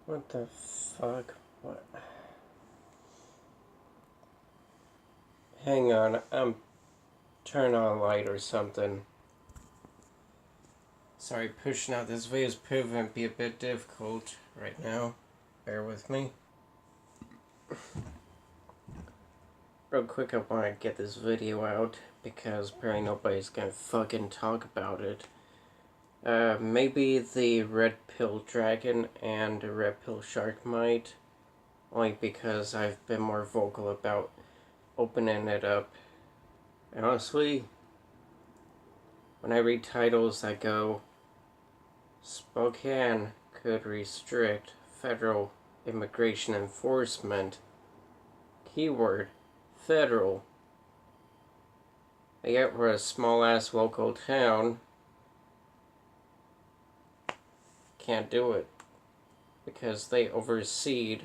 What the fuck? What? Hang on, I'm turning on a light or something. Sorry, pushing out this video is proving to be a bit difficult right now. Bear with me. Real quick, I want to get this video out because apparently nobody's gonna fucking talk about it. Maybe the red pill dragon and the red pill shark might. Only because I've been more vocal about opening it up. And honestly, when I read titles that go, Spokane could restrict federal immigration enforcement, keyword, federal. And yet we're a small-ass local town. Can't do it. Because they oversee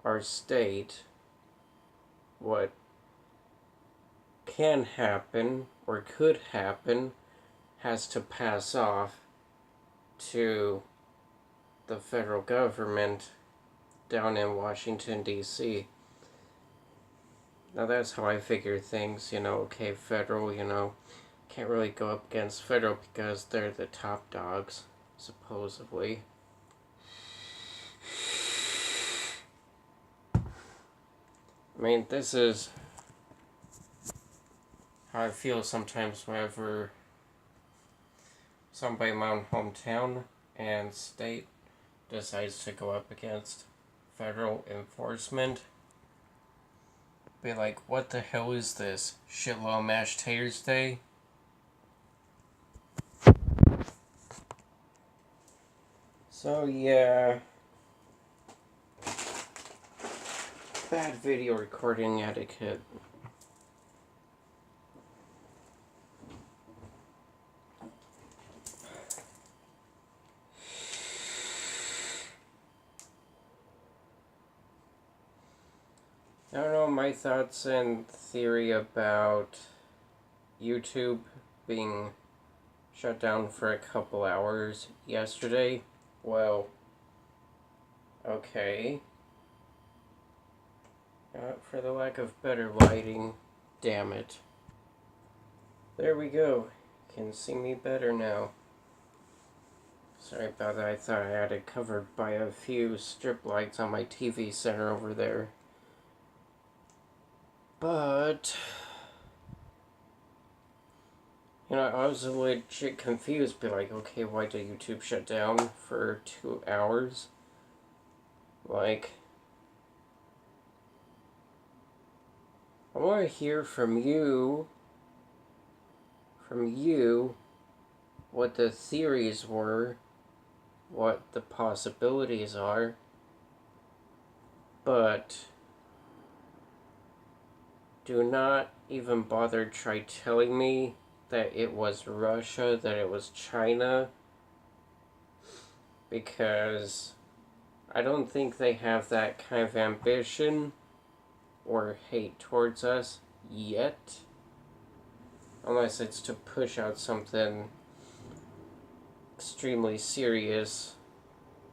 our state. What can happen, or could happen, has to pass off to the federal government down in Washington, D.C. Now that's how I figure things, okay, federal, can't really go up against federal because they're the top dogs, supposedly. I mean, this is how I feel sometimes whenever somebody in my own hometown and state decides to go up against federal enforcement. Be like, what the hell is this? Shitload of mashed taters day? So yeah, bad video recording etiquette. I don't know, my thoughts and theory about YouTube being shut down for a couple hours yesterday. Well, okay. For the lack of better lighting, damn it. There we go. You can see me better now. Sorry about that, I thought I had it covered by a few strip lights on my TV center over there. But I was legit confused, be like, okay, why did YouTube shut down for 2 hours? Like, I want to hear from you, what the theories were, what the possibilities are, but do not even bother try telling me that it was Russia, that it was China, because I don't think they have that kind of ambition or hate towards us yet, unless it's to push out something extremely serious,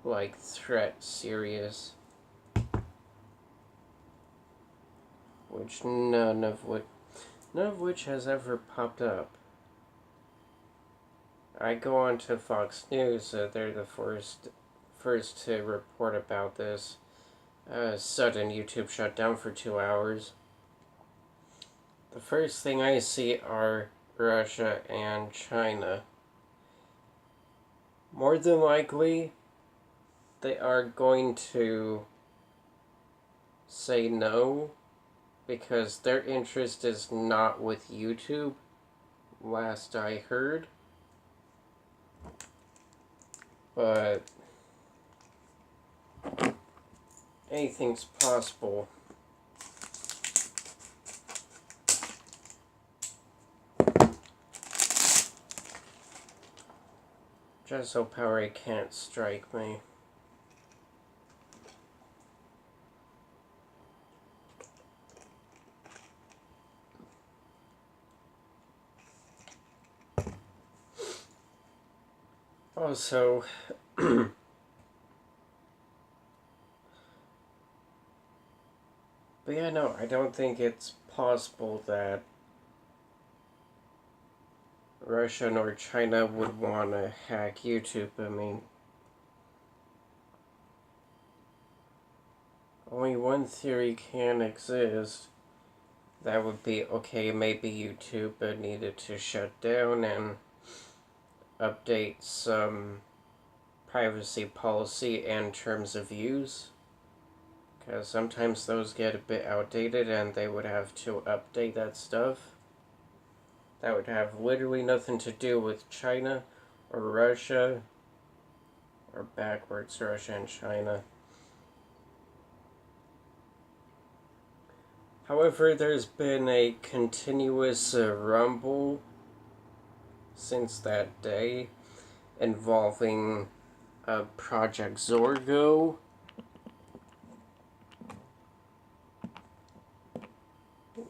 like threat serious, which none of which has ever popped up. I go on to Fox News, they're the first to report about this sudden YouTube shutdown for 2 hours. The first thing I see are Russia and China. More than likely, they are going to say no, because their interest is not with YouTube, last I heard. But anything's possible. Just so power can't strike me. Also, But yeah, no, I don't think it's possible that Russia nor China would want to hack YouTube. I mean, only one theory can exist. That would be, okay, maybe YouTube needed to shut down and update some privacy policy and terms of use. Because sometimes those get a bit outdated and they would have to update that stuff. That would have literally nothing to do with China or Russia, or backwards, Russia and China. However, there's been a continuous rumble since that day involving Project Zorgo,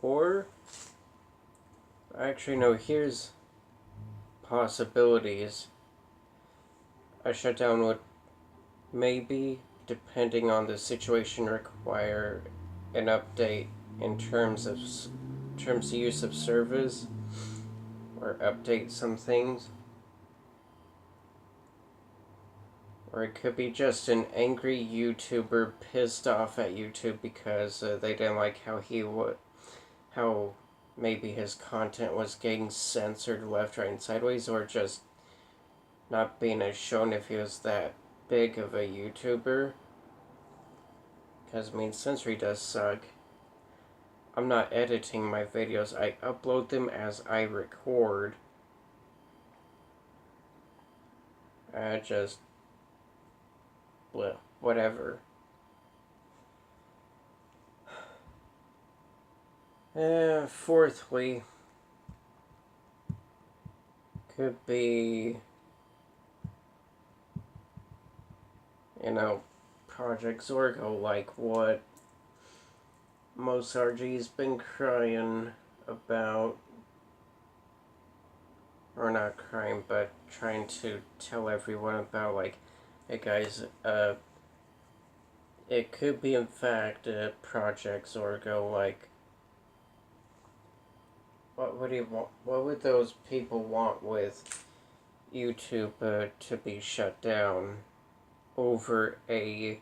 or actually no, here's possibilities. A shutdown would maybe, depending on the situation, require an update in terms of use of service, or update some things. Or it could be just an angry YouTuber pissed off at YouTube because they didn't like how maybe his content was getting censored left, right, and sideways, or just not being as shown if he was that big of a YouTuber. Because, I mean, censoring does suck. I'm not editing my videos, I upload them as I record. Just, well, whatever. Fourthly, could be, Project Zorgo, like what Mosargy's been crying about. Or not crying, but trying to tell everyone about, like, hey guys, it could be in fact Project Zorgo, like, what would those people want with YouTube to be shut down over a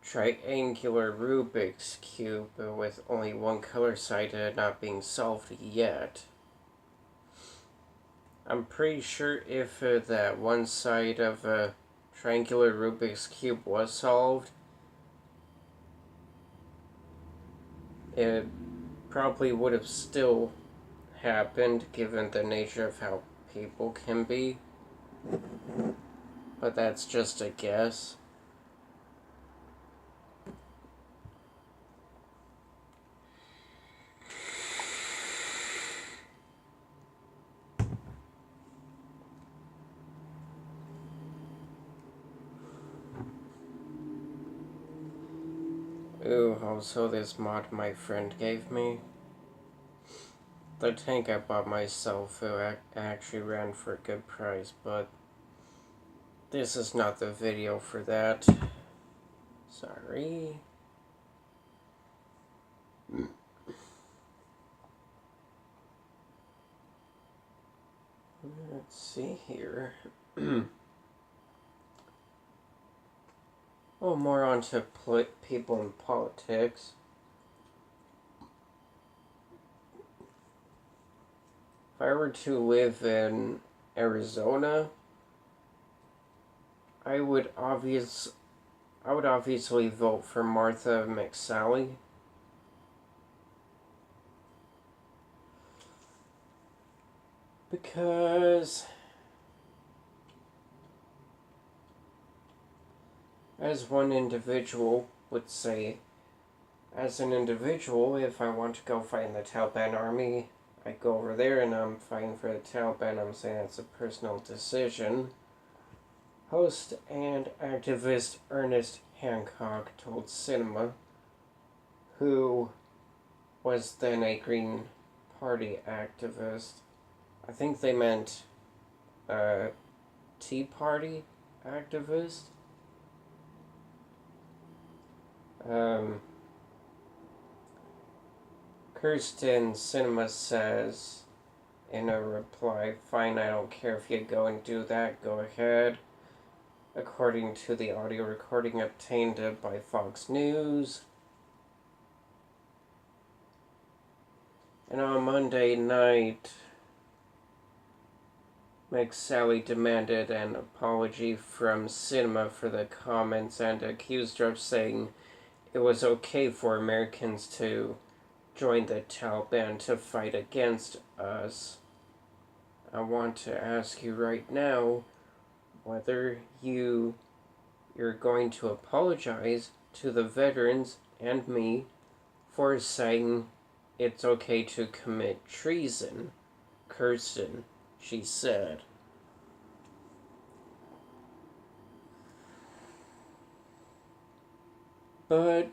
triangular Rubik's Cube with only one color side not being solved yet? I'm pretty sure if that one side of a triangular Rubik's Cube was solved, it probably would have still happened given the nature of how people can be. But that's just a guess. Ooh, also this mod my friend gave me. The tank I bought myself actually ran for a good price, but this is not the video for that. Sorry. Let's see here. Oh, more on to people in politics. If I were to live in Arizona, I would obviously vote for Martha McSally. Because, as one individual would say, as an individual, if I want to go fight in the Taliban army, I go over there and I'm fighting for the Taliban. I'm saying it's a personal decision. Host and activist Ernest Hancock told Cinema, who was then a Green Party activist. I think they meant Tea Party activist. Kirsten Cinema says in a reply, "Fine, I don't care if you go and do that, go ahead." According to the audio recording obtained by Fox News. And on Monday night, McSally demanded an apology from Cinema for the comments and accused her of saying it was okay for Americans to join the Taliban to fight against us. I want to ask you right now whether you're going to apologize to the veterans and me for saying it's okay to commit treason, Kirsten, she said. But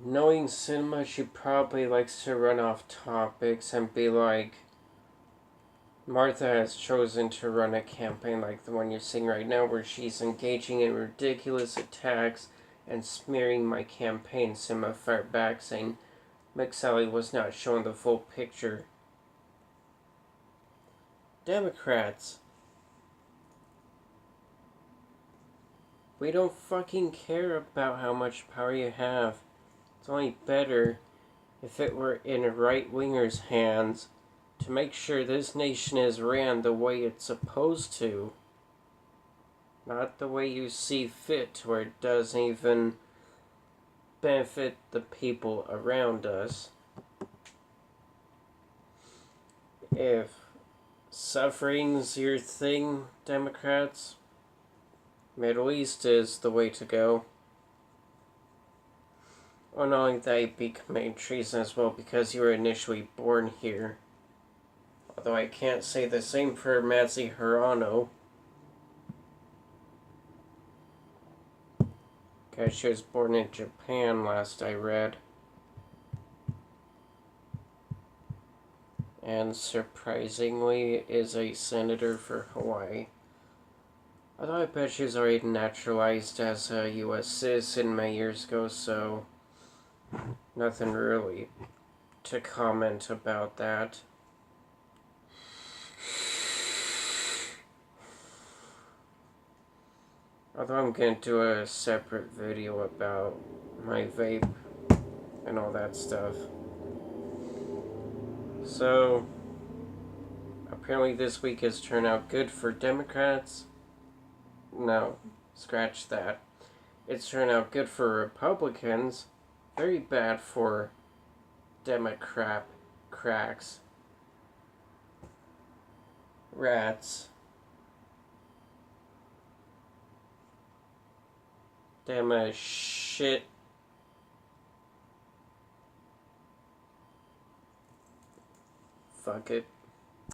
knowing Cinema, she probably likes to run off topics and be like, Martha has chosen to run a campaign like the one you're seeing right now, where she's engaging in ridiculous attacks and smearing my campaign. Cinema fired back, saying McSally was not showing the full picture. Democrats, we don't fucking care about how much power you have. It's only better if it were in right-wingers' hands to make sure this nation is ran the way it's supposed to. Not the way you see fit, where it doesn't even benefit the people around us. If suffering's your thing, Democrats, Middle East is the way to go. Oh, not only that, you'd be committing treason as well because you were initially born here. Although I can't say the same for Mazi Hirano. Because she was born in Japan, last I read. And surprisingly is a senator for Hawaii. Although I bet she was already naturalized as a U.S. citizen many years ago, so nothing really to comment about that. Although I'm going to do a separate video about my vape and all that stuff. So, apparently this week has turned out good for Democrats. No, scratch that. It's turned out good for Republicans. Very bad for Democrat cracks. Rats. Damn shit. Fuck it.